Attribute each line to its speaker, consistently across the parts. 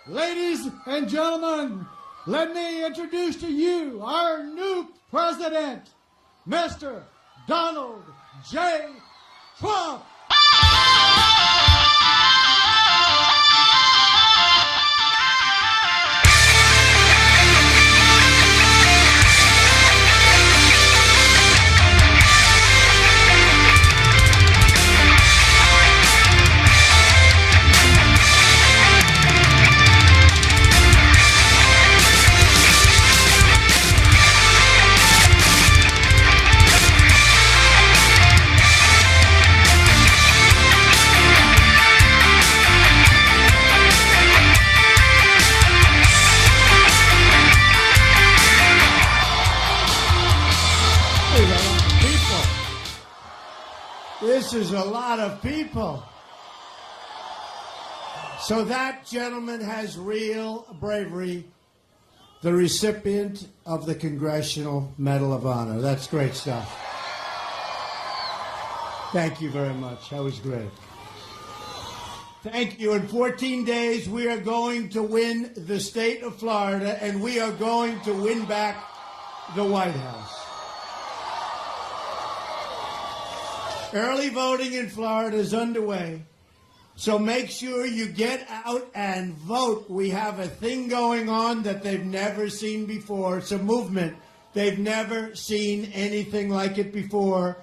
Speaker 1: Ladies and gentlemen, let me introduce to you our new president, Mr. Donald J. Trump.
Speaker 2: This is a lot of people. So that gentleman has real bravery, the recipient of the Congressional Medal of Honor. That's great stuff. Thank you very much. That was great. Thank you. In 14 days, we are going to win the state of Florida, and we are going to win back the White House. Early voting in Florida is underway, so make sure you get out and vote. We have a thing going on that they've never seen before. It's a movement. They've never seen anything like it before.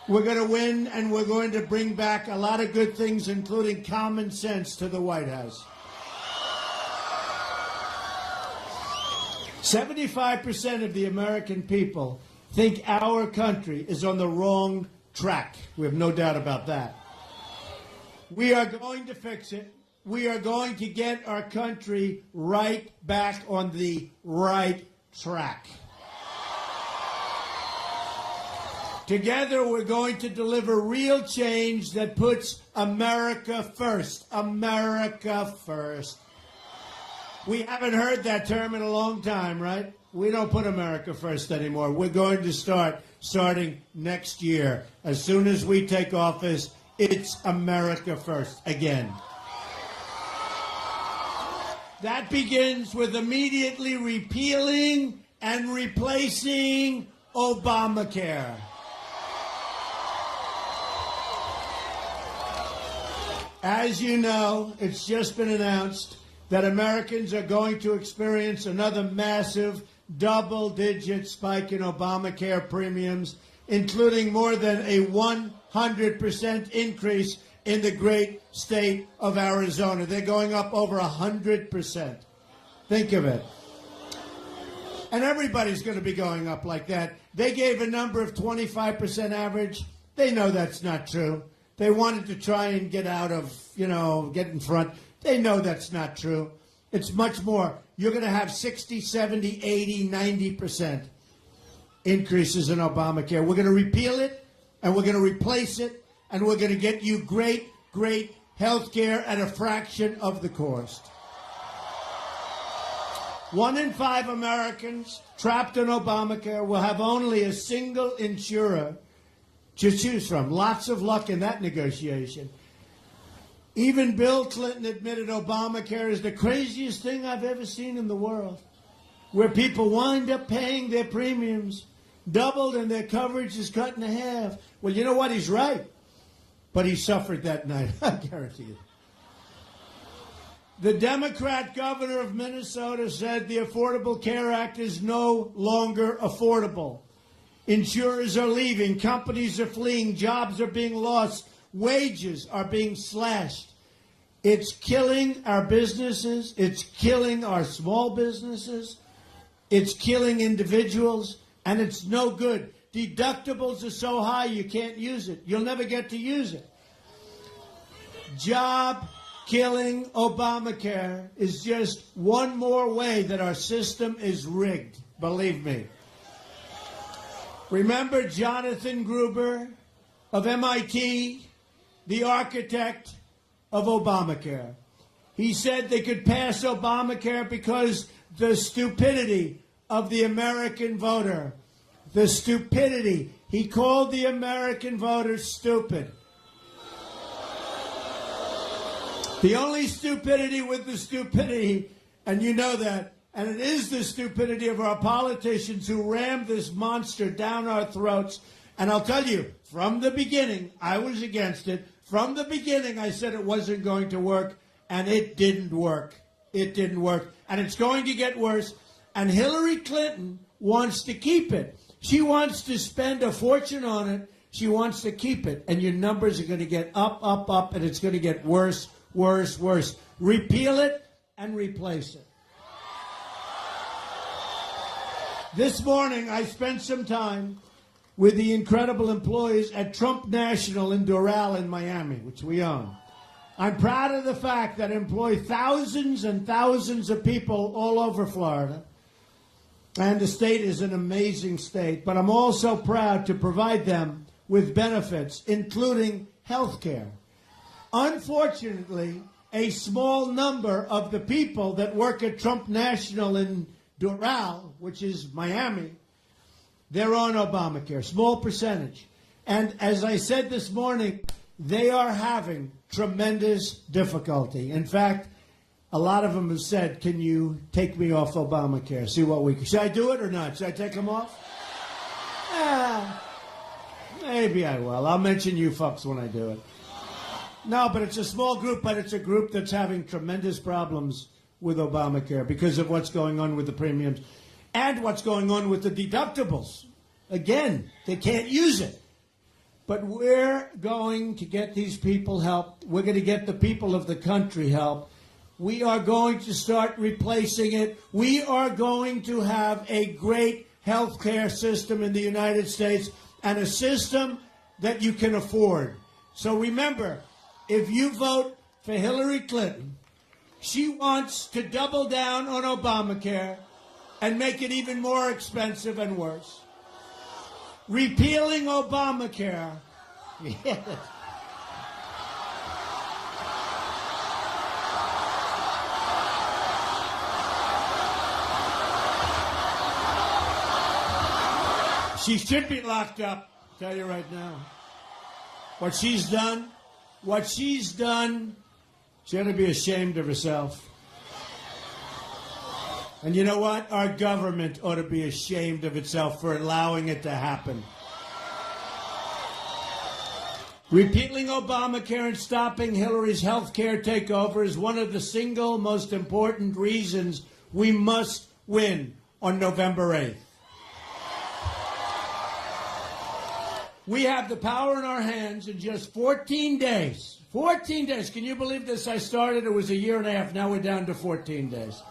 Speaker 2: We're going to win, and we're going to bring back a lot of good things, including common sense, to the White House. 75% of the American people think our country is on the wrong track. We have no doubt about that. We are going to fix it. We are going to get our country right back on the right track. Together, we're going to deliver real change that puts America first. America first. We haven't heard that term in a long time, right? We don't put America first anymore. We're going to starting next year. As soon as we take office, it's America first again. That begins with immediately repealing and replacing Obamacare. As you know, it's just been announced that Americans are going to experience another massive double-digit spike in Obamacare premiums, including more than a 100% increase in the great state of Arizona. They're going up over 100%. Think of it. And everybody's going to be going up like that. They gave a number of 25% average. They know that's not true. They wanted to try and get out of, get in front. They know that's not true. It's much more. You're going to have 60, 70, 80, 90% increases in Obamacare. We're going to repeal it, and we're going to replace it, and we're going to get you great, great health care at a fraction of the cost. 1 in 5 Americans trapped in Obamacare will have only a single insurer to choose from. Lots of luck in that negotiation. Even Bill Clinton admitted Obamacare is the craziest thing I've ever seen in the world, where people wind up paying their premiums doubled and their coverage is cut in half. Well, you know what? He's right. But he suffered that night, I guarantee you. The Democrat governor of Minnesota said the Affordable Care Act is no longer affordable. Insurers are leaving, companies are fleeing, jobs are being lost, wages are being slashed. It's killing our businesses. It's killing our small businesses. It's killing individuals, and it's no good. Deductibles are so high you can't use it. You'll never get to use it. Job-killing Obamacare is just one more way that our system is rigged, believe me. Remember Jonathan Gruber of MIT, the architect of Obamacare. He said they could pass Obamacare because the stupidity of the American voter. The stupidity. He called the American voter stupid. The only stupidity with the stupidity, and you know that, and it is the stupidity of our politicians who rammed this monster down our throats. And I'll tell you, from the beginning, I was against it. From the beginning, I said it wasn't going to work, and it didn't work. It didn't work. And it's going to get worse. And Hillary Clinton wants to keep it. She wants to spend a fortune on it. She wants to keep it. And your numbers are going to get up, up, up, and it's going to get worse, worse, worse. Repeal it and replace it. This morning, I spent some time with the incredible employees at Trump National in Doral in Miami, which we own. I'm proud of the fact that I employ thousands and thousands of people all over Florida. And the state is an amazing state, but I'm also proud to provide them with benefits, including health care. Unfortunately, a small number of the people that work at Trump National in Doral, which is Miami, they're on Obamacare, small percentage. And as I said this morning, they are having tremendous difficulty. In fact, a lot of them have said, can you take me off Obamacare? See what we can. Should I do it or not? Should I take them off? Maybe I will. I'll mention you folks when I do it. No, but it's a small group, but it's a group that's having tremendous problems with Obamacare because of what's going on with the premiums and what's going on with the deductibles. Again, they can't use it. But we're going to get these people help. We're going to get the people of the country help. We are going to start replacing it. We are going to have a great health care system in the United States and a system that you can afford. So remember, if you vote for Hillary Clinton, she wants to double down on Obamacare and make it even more expensive and worse. Repealing Obamacare. Yes. She should be locked up, I'll tell you right now. What she's done, she ought to be ashamed of herself. And you know what? Our government ought to be ashamed of itself for allowing it to happen. Repealing Obamacare and stopping Hillary's health care takeover is one of the single most important reasons we must win on November 8th. We have the power in our hands in just 14 days. 14 days. Can you believe this? I started, it was a year and a half. Now we're down to 14 days.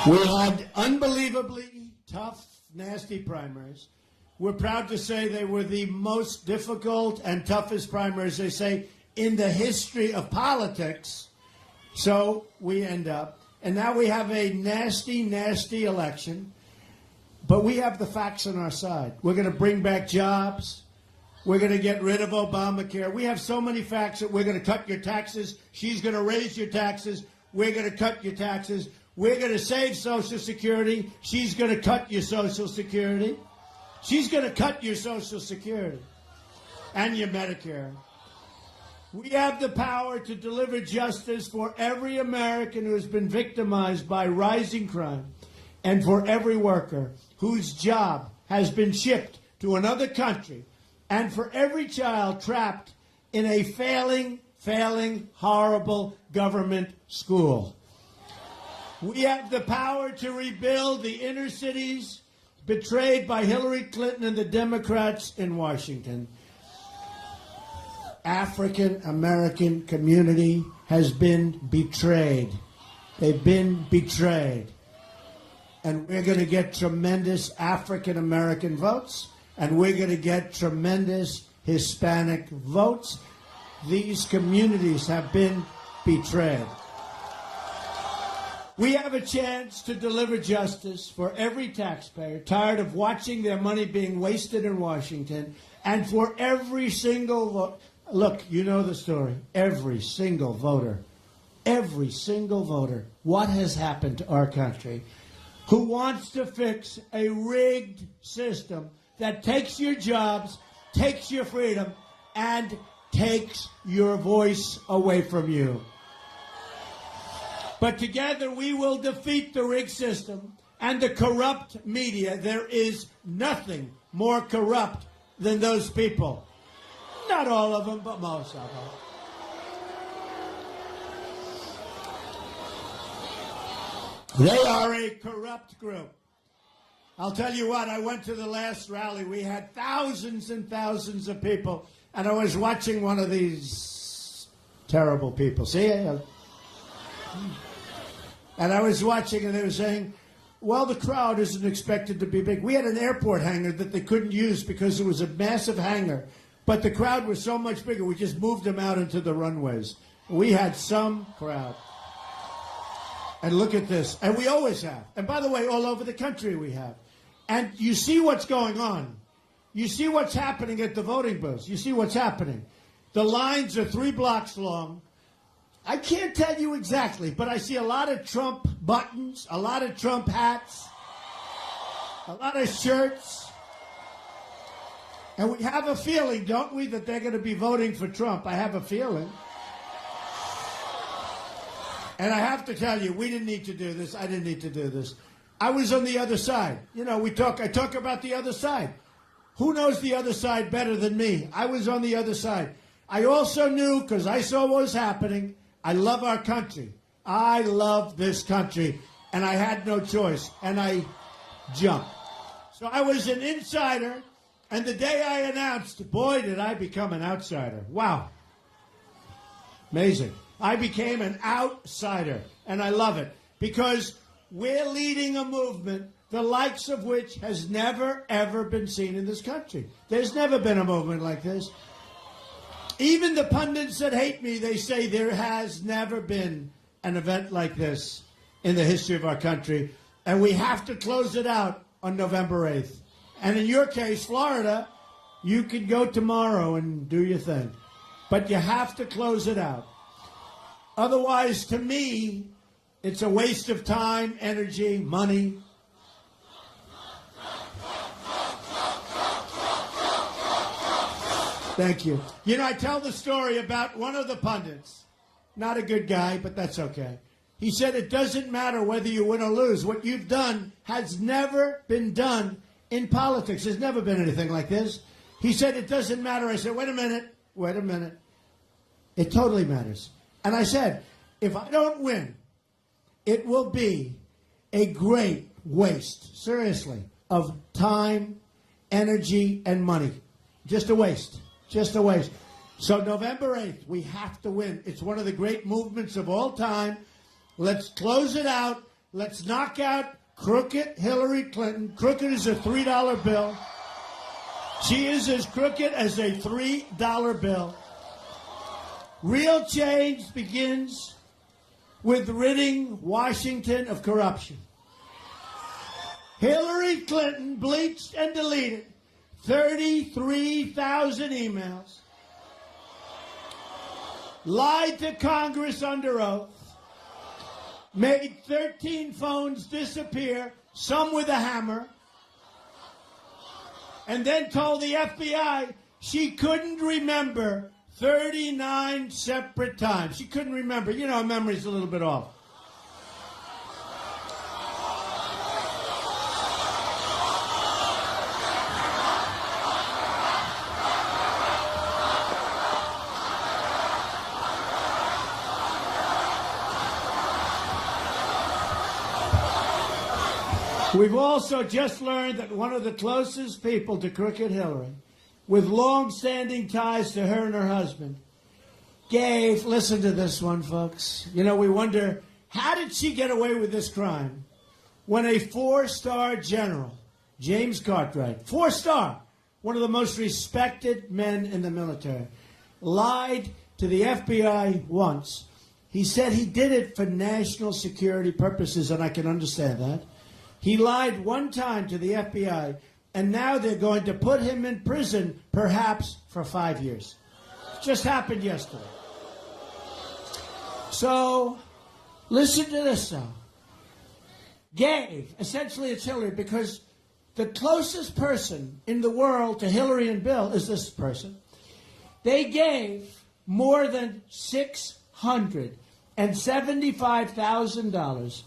Speaker 2: We had unbelievably tough, nasty primaries. We're proud to say they were the most difficult and toughest primaries, they say, in the history of politics. So we end up. And now we have a nasty, nasty election. But we have the facts on our side. We're going to bring back jobs. We're going to get rid of Obamacare. We have so many facts that we're going to cut your taxes. She's going to raise your taxes. We're going to cut your taxes. We're going to save Social Security. She's going to cut your Social Security. She's going to cut your Social Security and your Medicare. We have the power to deliver justice for every American who has been victimized by rising crime and for every worker whose job has been shipped to another country and for every child trapped in a failing, horrible government school. We have the power to rebuild the inner cities betrayed by Hillary Clinton and the Democrats in Washington. African American community has been betrayed. They've been betrayed. And we're going to get tremendous African American votes, and we're going to get tremendous Hispanic votes. These communities have been betrayed. We have a chance to deliver justice for every taxpayer tired of watching their money being wasted in Washington, and for every single vote. Look, you know the story. Every single voter, what has happened to our country, who wants to fix a rigged system that takes your jobs, takes your freedom, and takes your voice away from you. But together we will defeat the rigged system and the corrupt media. There is nothing more corrupt than those people. Not all of them, but most of them. They are a corrupt group. I'll tell you what, I went to the last rally. We had thousands and thousands of people, and I was watching one of these terrible people. See? And I was watching, and they were saying, well, the crowd isn't expected to be big. We had an airport hangar that they couldn't use because it was a massive hangar, but the crowd was so much bigger, we just moved them out into the runways. We had some crowd. And look at this. And we always have. And by the way, all over the country we have. And you see what's going on. You see what's happening at the voting booths. You see what's happening. The lines are 3 blocks long. I can't tell you exactly, but I see a lot of Trump buttons, a lot of Trump hats, a lot of shirts. And we have a feeling, don't we, that they're going to be voting for Trump. I have a feeling. And I have to tell you, we didn't need to do this. I didn't need to do this. I was on the other side. You know, I talk about the other side. Who knows the other side better than me? I was on the other side. I also knew, because I saw what was happening, I love our country. I love this country. And I had no choice. And I jumped. So I was an insider. And the day I announced, boy, did I become an outsider. Wow. Amazing. I became an outsider, and I love it, because we're leading a movement the likes of which has never, ever been seen in this country. There's never been a movement like this. Even the pundits that hate me, they say there has never been an event like this in the history of our country, and we have to close it out on November 8th. And in your case, Florida, you can go tomorrow and do your thing, but you have to close it out. Otherwise, to me, it's a waste of time, energy, money. Thank you. You know, I tell the story about one of the pundits. Not a good guy, but that's okay. He said it doesn't matter whether you win or lose. What you've done has never been done in politics. There's never been anything like this. He said it doesn't matter. I said, wait a minute. It totally matters. And I said, if I don't win, it will be a great waste, seriously, of time, energy, and money. Just a waste. Just a waste. So November 8th, we have to win. It's one of the great movements of all time. Let's close it out. Let's knock out crooked Hillary Clinton. Crooked is a $3 bill. She is as crooked as a $3 bill. Real change begins with ridding Washington of corruption. Hillary Clinton bleached and deleted 33,000 emails, lied to Congress under oath, made 13 phones disappear, some with a hammer, and then told the FBI she couldn't remember 39 separate times. She couldn't remember. You know, her memory's a little bit off. We've also just learned that one of the closest people to crooked Hillary, with long-standing ties to her and her husband, gave, listen to this one, folks. You know, we wonder, how did she get away with this crime when a 4-star general, James Cartwright, 4-star, one of the most respected men in the military, lied to the FBI once. He said he did it for national security purposes, and I can understand that. He lied one time to the FBI, and now they're going to put him in prison, perhaps for 5 years. It just happened yesterday. So, listen to this, though. Gave, essentially it's Hillary, because the closest person in the world to Hillary and Bill is this person. They gave more than $675,000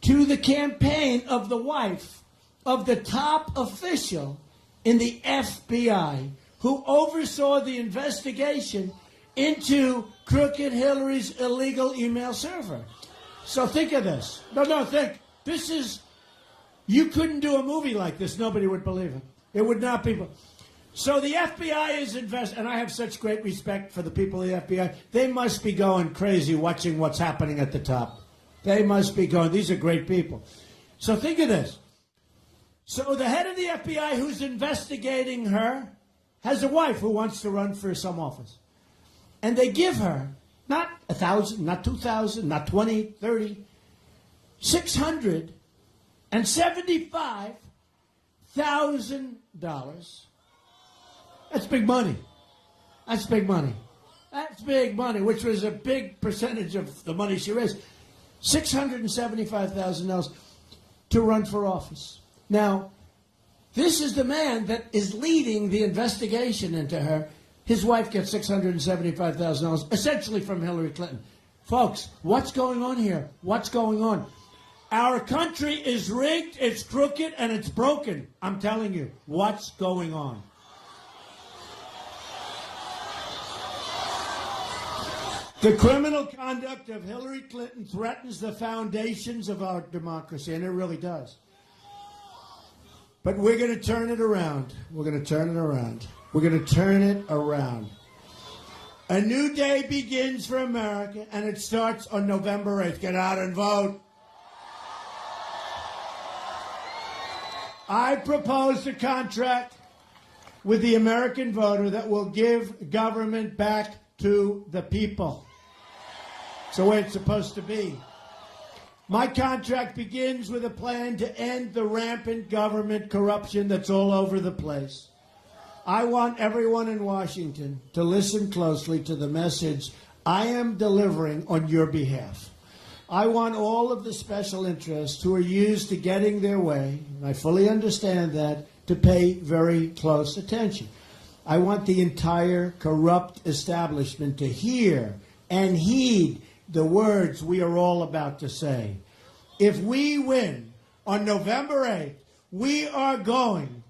Speaker 2: to the campaign of the wife of the top official in the FBI who oversaw the investigation into crooked Hillary's illegal email server. So think of this. Think. This is, you couldn't do a movie like this. Nobody would believe it. It would not be. So the FBI is and I have such great respect for the people of the FBI. They must be going crazy watching what's happening at the top. They must be going, these are great people. So think of this. So the head of the FBI who's investigating her has a wife who wants to run for some office. And they give her not 1,000, not 2,000, not 20, 30, $675,000. That's big money. That's big money. That's big money, which was a big percentage of the money she raised. $675,000 to run for office. Now, this is the man that is leading the investigation into her. His wife gets $675,000, essentially from Hillary Clinton. Folks, what's going on here? What's going on? Our country is rigged, it's crooked, and it's broken. I'm telling you, what's going on? The criminal conduct of Hillary Clinton threatens the foundations of our democracy, and it really does. But we're going to turn it around. We're going to turn it around. We're going to turn it around. A new day begins for America, and it starts on November 8th. Get out and vote. I propose a contract with the American voter that will give government back to the people. It's the way it's supposed to be. My contract begins with a plan to end the rampant government corruption that's all over the place. I want everyone in Washington to listen closely to the message I am delivering on your behalf. I want all of the special interests who are used to getting their way, and I fully understand that, to pay very close attention. I want the entire corrupt establishment to hear and heed the words we are all about to say. If we win on November 8th, we are going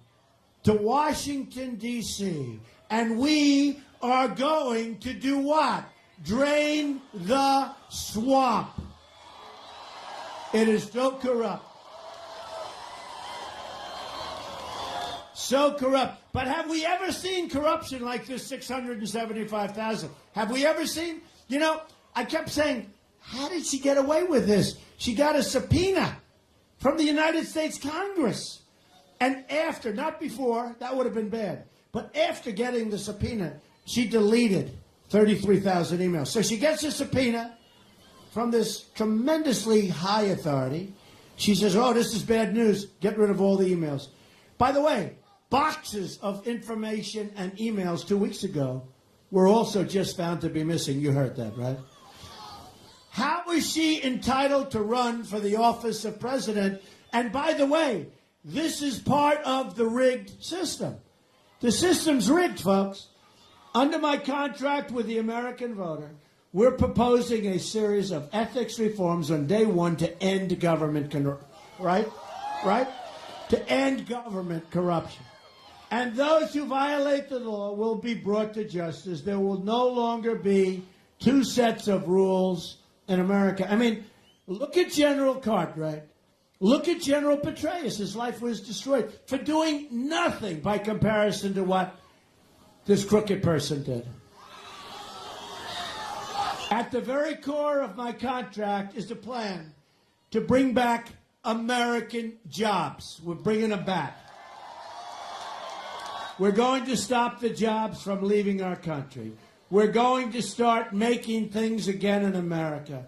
Speaker 2: to Washington, D.C., and we are going to do what? Drain the swamp. It is so corrupt. So corrupt. But have we ever seen corruption like this 675,000? Have we ever seen? You know, I kept saying, how did she get away with this? She got a subpoena from the United States Congress. And after, not before, that would have been bad, but after getting the subpoena, she deleted 33,000 emails. So she gets a subpoena from this tremendously high authority. She says, oh, this is bad news. Get rid of all the emails. By the way, boxes of information and emails 2 weeks ago were also just found to be missing. You heard that, right? How is she entitled to run for the office of president? And by the way, this is part of the rigged system. The system's rigged, folks. Under my contract with the American voter, we're proposing a series of ethics reforms on day one to end government right? To end government corruption. And those who violate the law will be brought to justice. There will no longer be two sets of rules in America. I mean, look at General Cartwright. Look at General Petraeus. His life was destroyed for doing nothing by comparison to what this crooked person did. At the very core of my contract is a plan to bring back American jobs. We're bringing them back. We're going to stop the jobs from leaving our country. We're going to start making things again in America.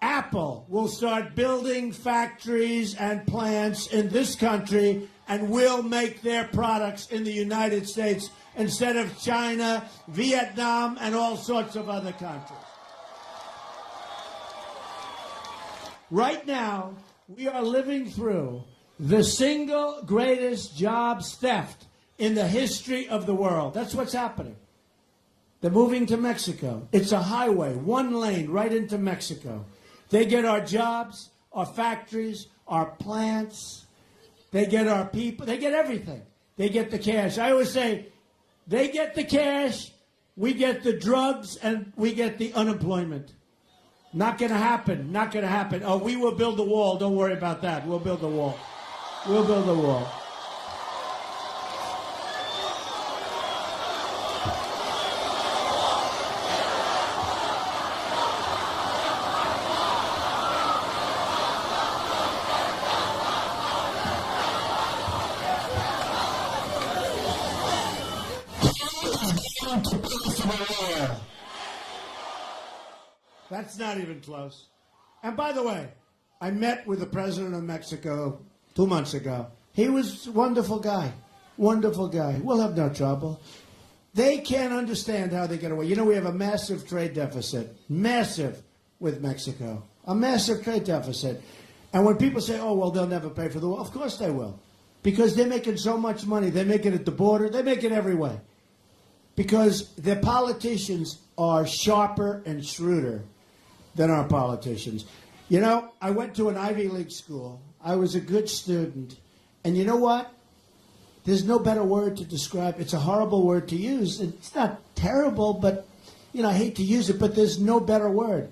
Speaker 2: Apple will start building factories and plants in this country and will make their products in the United States instead of China, Vietnam, and all sorts of other countries. Right now, we are living through the single greatest jobs theft in the history of the world. That's what's happening. They're moving to Mexico. It's a highway, one lane, right into Mexico. They get our jobs, our factories, our plants. They get our people. They get everything. They get the cash. I always say, they get the cash, we get the drugs, and we get the unemployment. Not going to happen. Not going to happen. Oh, we will build the wall. Don't worry about that. We'll build the wall. We'll build the wall. That's not even close. And by the way, I met with the president of Mexico 2 months ago. He was a wonderful guy. Wonderful guy. We'll have no trouble. They can't understand how they get away. You know, we have a massive trade deficit. Massive with Mexico. A massive trade deficit. And when people say, oh, well, they'll never pay for the wall, of course they will. Because they're making so much money. They make it at the border. They make it every way. Because their politicians are sharper and shrewder than our politicians. You know, I went to an Ivy League school. I was a good student. And you know what? There's no better word to describe. It's a horrible word to use. It's not terrible, but, you know, I hate to use it, but there's no better word.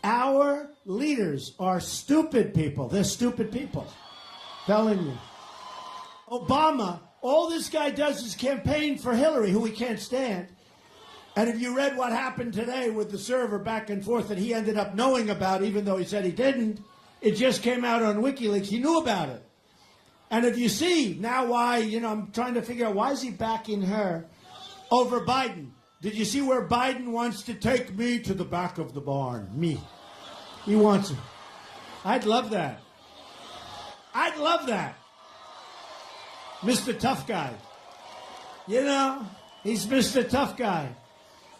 Speaker 2: Our leaders are stupid people. They're stupid people. Telling you. Obama, all this guy does is campaign for Hillary, who he can't stand. And if you read what happened today with the server back and forth that he ended up knowing about, even though he said he didn't, it just came out on WikiLeaks. He knew about it. And if you see now why, you know, I'm trying to figure out why is he backing her over Biden? Did you see where Biden wants to take me to the back of the barn? Me. He wants it. I'd love that. I'd love that. Mr. Tough Guy. You know, he's Mr. Tough Guy.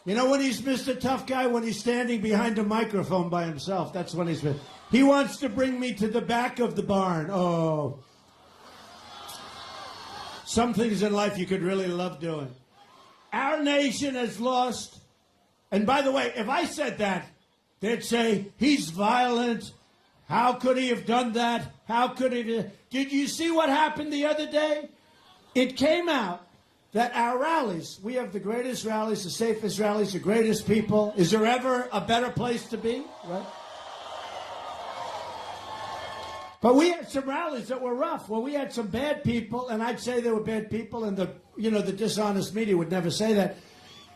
Speaker 2: You know when he's Mr. Tough Guy? When he's standing behind a microphone by himself. That's when he's... He wants to bring me to the back of the barn. Oh. Some things in life you could really love doing. Our nation has lost... And by the way, if I said that, they'd say, he's violent. How could he have done that? How could he... Did you see what happened the other day? It came out that our rallies, we have the greatest rallies, the safest rallies, the greatest people. Is there ever a better place to be? Right? But we had some rallies that were rough. Well, we had some bad people, and I'd say they were bad people, and the dishonest media would never say that.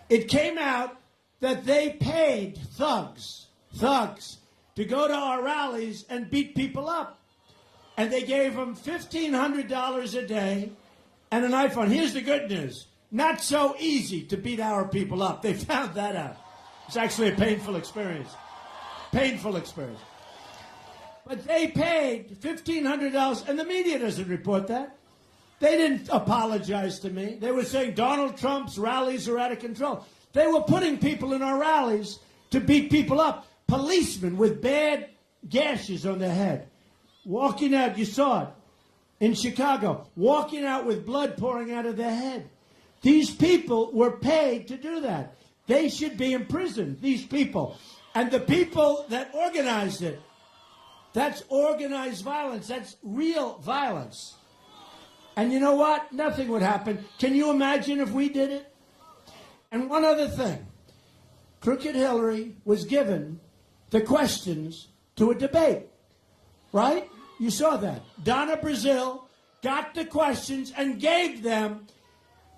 Speaker 2: It came out that they paid thugs, to go to our rallies and beat people up. And they gave them $1,500 a day and an iPhone. Here's the good news. Not so easy to beat our people up. They found that out. It's actually a painful experience. Painful experience. But they paid $1,500, and the media doesn't report that. They didn't apologize to me. They were saying Donald Trump's rallies are out of control. They were putting people in our rallies to beat people up. Policemen with bad gashes on their head. Walking out, you saw it. In Chicago, walking out with blood pouring out of their head. These people were paid to do that. They should be imprisoned, these people. And the people that organized it, that's organized violence. That's real violence. And you know what? Nothing would happen. Can you imagine if we did it? And one other thing. Crooked Hillary was given the questions to a debate, right? You saw that. Donna Brazile got the questions and gave them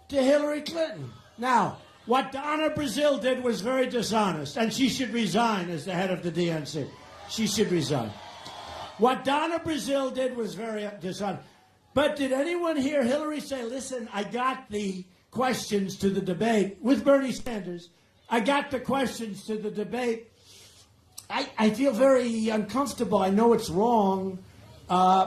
Speaker 2: to Hillary Clinton. Now, what Donna Brazile did was very dishonest, and she should resign as the head of the DNC. She should resign. What Donna Brazile did was very dishonest. But did anyone hear Hillary say, listen, I got the questions to the debate with Bernie Sanders. I got the questions to the debate. I feel very uncomfortable. I know it's wrong.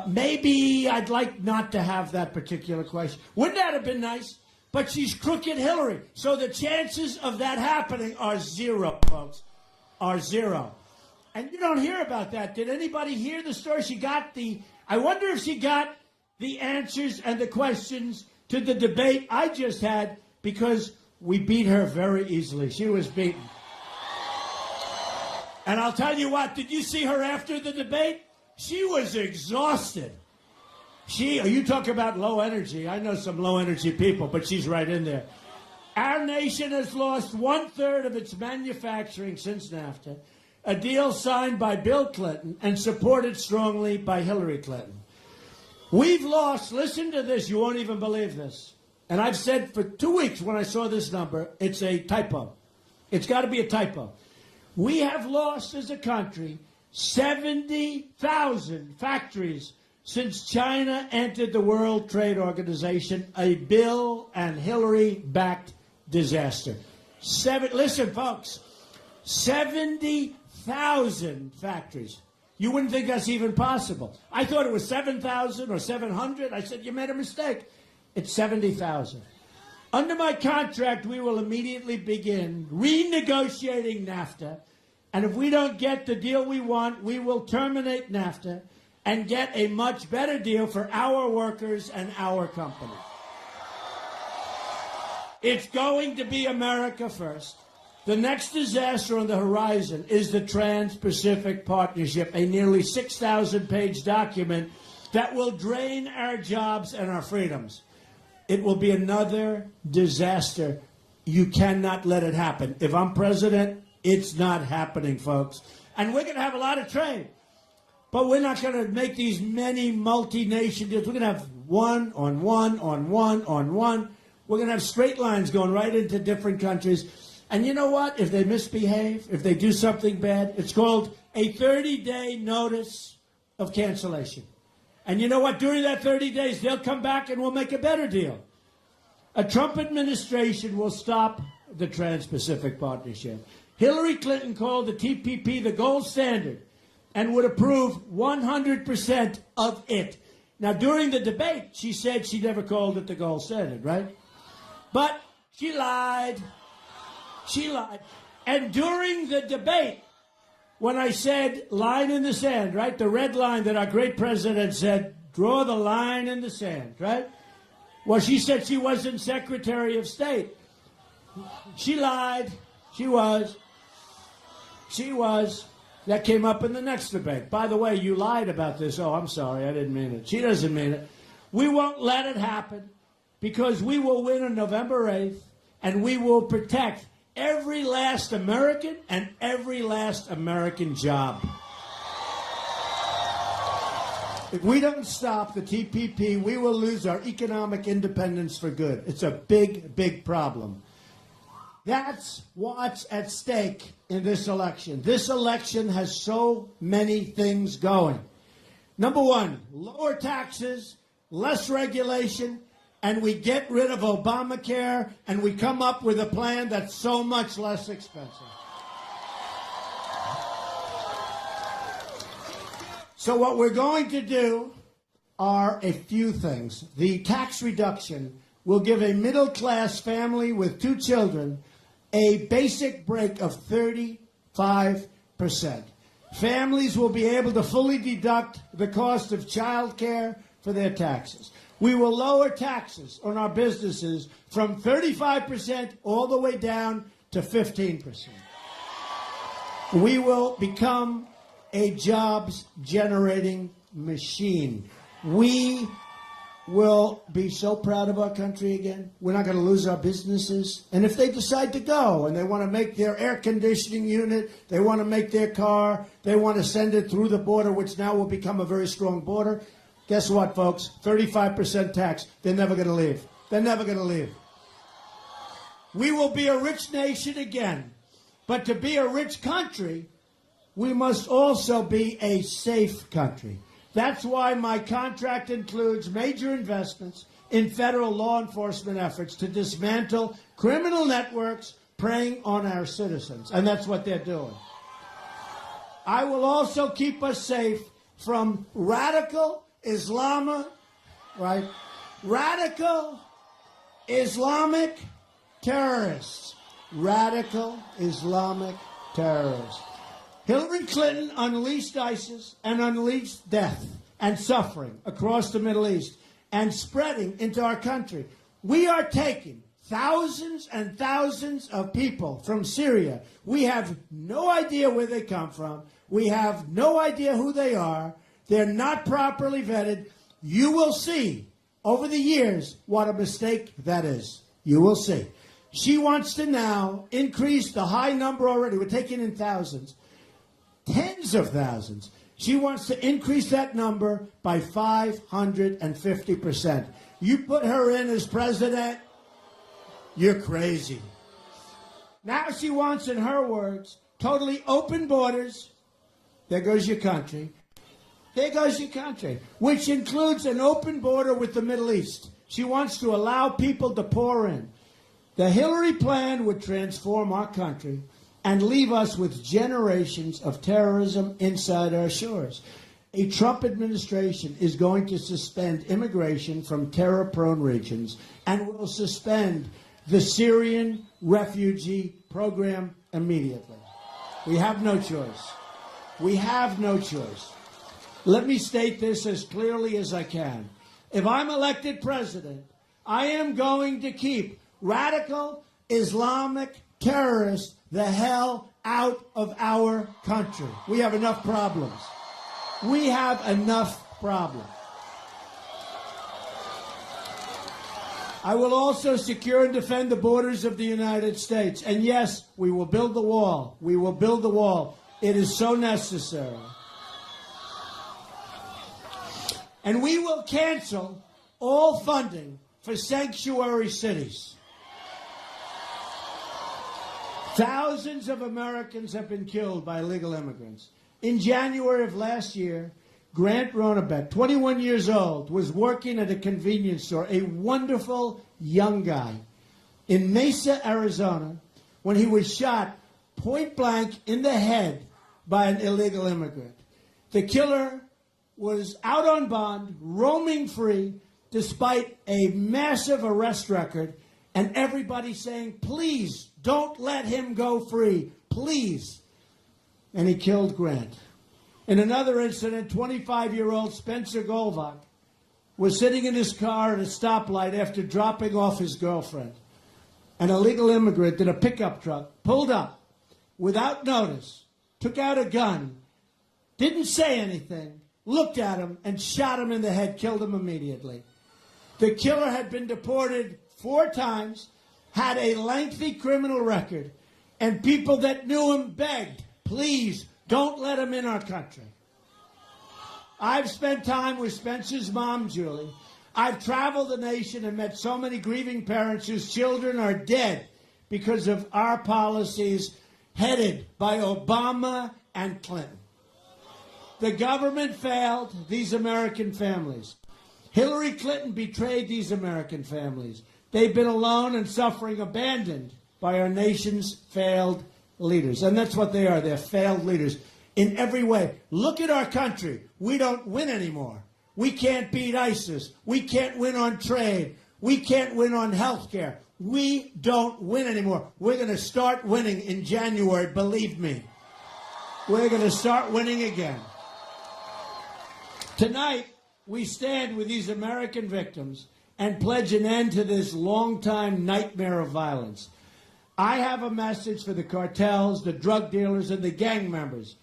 Speaker 2: Maybe I'd like not to have that particular question. Wouldn't that have been nice? But she's crooked Hillary. So the chances of that happening are zero, folks. Are zero. And you don't hear about that. Did anybody hear the story? I wonder if she got the answers and the questions to the debate I just had, because we beat her very easily. She was beaten. And I'll tell you what, did you see her after the debate? She was exhausted. You talk about low energy. I know some low energy people, but she's right in there. Our nation has lost 1/3 of its manufacturing since NAFTA, a deal signed by Bill Clinton and supported strongly by Hillary Clinton. We've lost, listen to this, you won't even believe this. And I've said for 2 weeks when I saw this number, it's a typo. It's got to be a typo. We have lost as a country 70,000 factories since China entered the World Trade Organization, a Bill and Hillary-backed disaster. Listen, folks, 70,000 factories. You wouldn't think that's even possible. I thought it was 7,000 or 700. I said, you made a mistake. It's 70,000. Under my contract, we will immediately begin renegotiating NAFTA. And if we don't get the deal we want, we will terminate NAFTA and get a much better deal for our workers and our company. It's going to be America first. The next disaster on the horizon is the Trans-Pacific Partnership, a nearly 6,000-page document that will drain our jobs and our freedoms. It will be another disaster. You cannot let it happen. If I'm president, it's not happening, folks. And we're going to have a lot of trade. But we're not going to make these many multi-nation deals. We're going to have one on one on one on one. We're going to have straight lines going right into different countries. And you know what? If they misbehave, if they do something bad, it's called a 30-day notice of cancellation. And you know what? During that 30 days, they'll come back and we'll make a better deal. A Trump administration will stop the Trans-Pacific Partnership. Hillary Clinton called the TPP the gold standard and would approve 100% of it. Now, during the debate, she said she never called it the gold standard, right? But she lied. She lied. And during the debate, when I said line in the sand, right, the red line that our great president said, draw the line in the sand, right? Well, she said she wasn't Secretary of State. She lied. She was. That came up in the next debate. By the way, you lied about this. Oh, I'm sorry. I didn't mean it. She doesn't mean it. We won't let it happen because we will win on November 8th, and we will protect every last American and every last American job. If we don't stop the TPP, we will lose our economic independence for good. It's a big, big problem. That's what's at stake in this election. This election has so many things going. Number one, lower taxes, less regulation, and we get rid of Obamacare, and we come up with a plan that's so much less expensive. So what we're going to do are a few things. The tax reduction will give a middle-class family with 2 children a basic break of 35%. Families will be able to fully deduct the cost of child care for their taxes. We will lower taxes on our businesses from 35% all the way down to 15%. We will become a jobs-generating machine. We will be so proud of our country again. We're not going to lose our businesses. And if they decide to go and they want to make their air conditioning unit, they want to make their car, they want to send it through the border, which now will become a very strong border, guess what, folks? 35% tax. They're never going to leave. They're never going to leave. We will be a rich nation again. But to be a rich country, we must also be a safe country. That's why my contract includes major investments in federal law enforcement efforts to dismantle criminal networks preying on our citizens. And that's what they're doing. I will also keep us safe from radical Radical Islamic terrorists. Radical Islamic terrorists. Hillary Clinton unleashed ISIS and unleashed death and suffering across the Middle East and spreading into our country. We are taking thousands and thousands of people from Syria. We have no idea where they come from. We have no idea who they are. They're not properly vetted. You will see over the years what a mistake that is. You will see. She wants to now increase the high number already. We're taking in thousands, tens of thousands. She wants to increase that number by 550%. You put her in as president, you're crazy. Now she wants, in her words, totally open borders. There goes your country. There goes your country, which includes an open border with the Middle East. She wants to allow people to pour in. The Hillary plan would transform our country and leave us with generations of terrorism inside our shores. A Trump administration is going to suspend immigration from terror-prone regions and will suspend the Syrian refugee program immediately. We have no choice. We have no choice. Let me state this as clearly as I can. If I'm elected president, I am going to keep radical Islamic terrorists the hell out of our country. We have enough problems. We have enough problems. I will also secure and defend the borders of the United States. And yes, we will build the wall. We will build the wall. It is so necessary. And we will cancel all funding for sanctuary cities. Thousands of Americans have been killed by illegal immigrants. In January of last year, Grant Ronnebeck, 21 years old, was working at a convenience store, a wonderful young guy, in Mesa, Arizona, when he was shot point blank in the head by an illegal immigrant. The killer was out on bond, roaming free, despite a massive arrest record, and everybody saying, please, don't let him go free, please. And he killed Grant. In another incident, 25-year-old Spencer Golvach was sitting in his car at a stoplight after dropping off his girlfriend. An illegal immigrant in a pickup truck pulled up without notice, took out a gun, didn't say anything, looked at him, and shot him in the head, killed him immediately. The killer had been deported 4 times, had a lengthy criminal record, and people that knew him begged, please, don't let him in our country. I've spent time with Spencer's mom, Julie. I've traveled the nation and met so many grieving parents whose children are dead because of our policies headed by Obama and Clinton. The government failed these American families. Hillary Clinton betrayed these American families. They've been alone and suffering, abandoned by our nation's failed leaders. And that's what they are. They're failed leaders in every way. Look at our country. We don't win anymore. We can't beat ISIS. We can't win on trade. We can't win on health care. We don't win anymore. We're going to start winning in January, believe me. We're going to start winning again. Tonight, we stand with these American victims and pledge an end to this long-time nightmare of violence. I have a message for the cartels, the drug dealers, and the gang members.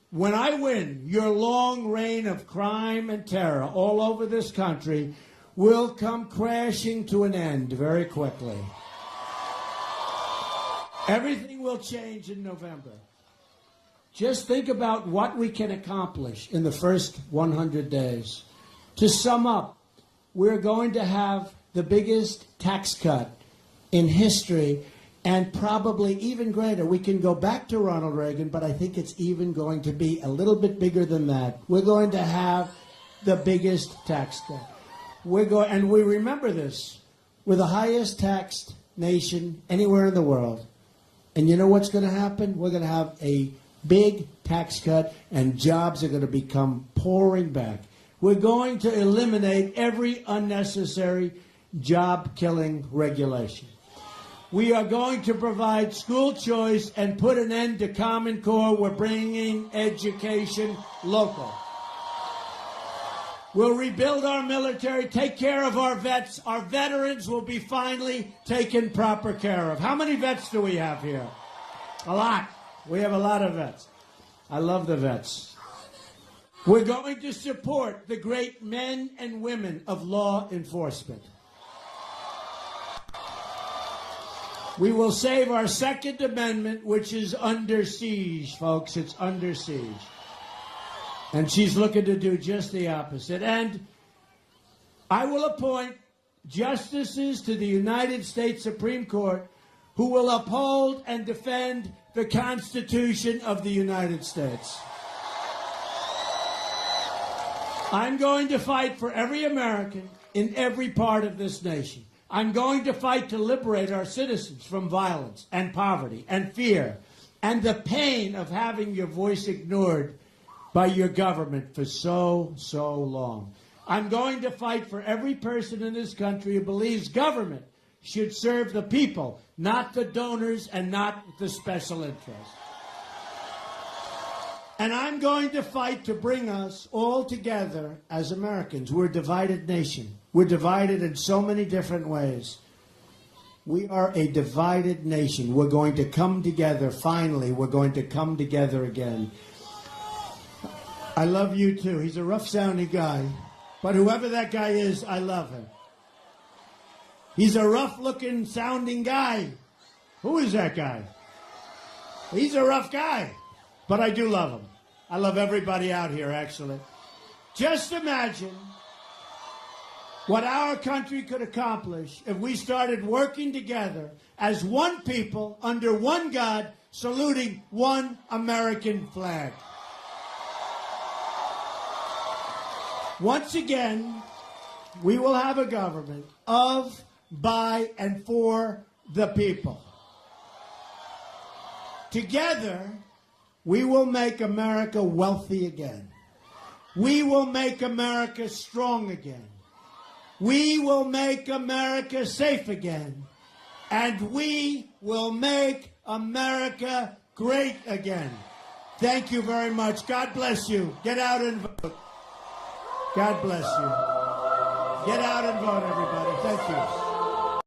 Speaker 2: When I win, your long reign of crime and terror all over this country will come crashing to an end very quickly. Everything will change in November. Just think about what we can accomplish in the first 100 days. To sum up, we're going to have the biggest tax cut in history, and probably even greater. We can go back to Ronald Reagan, but I think it's even going to be a little bit bigger than that. We're going to have the biggest tax cut. And we remember this. We're the highest taxed nation anywhere in the world. And you know what's going to happen? We're going to have a big tax cut, and jobs are going to become pouring back. We're going to eliminate every unnecessary job-killing regulation. We are going to provide school choice and put an end to Common Core. We're bringing education local. We'll rebuild our military, take care of our vets. Our veterans will be finally taken proper care of. How many vets do we have here? A lot. We have a lot of vets. I love the vets. We're going to support the great men and women of law enforcement. We will save our Second Amendment, which is under siege, folks. It's under siege. And she's looking to do just the opposite. And I will appoint justices to the United States Supreme Court who will uphold and defend the Constitution of the United States. I'm going to fight for every American in every part of this nation. I'm going to fight to liberate our citizens from violence and poverty and fear and the pain of having your voice ignored by your government for so long. I'm going to fight for every person in this country who believes government should serve the people, not the donors and not the special interests. And I'm going to fight to bring us all together as Americans. We're a divided nation. We're divided in so many different ways. We are a divided nation. We're going to come together. Finally, we're going to come together again. I love you too. He's a rough-sounding guy. But whoever that guy is, I love him. He's a rough-looking, sounding guy. Who is that guy? He's a rough guy. But I do love him. I love everybody out here, actually. Just imagine what our country could accomplish if we started working together as one people under one God, saluting one American flag. Once again, we will have a government of, by, and for the people. Together, we will make America wealthy again. We will make America strong again. We will make America safe again. And we will make America great again. Thank you very much. God bless you. Get out and vote. God bless you. Get out and vote, everybody. Thank you.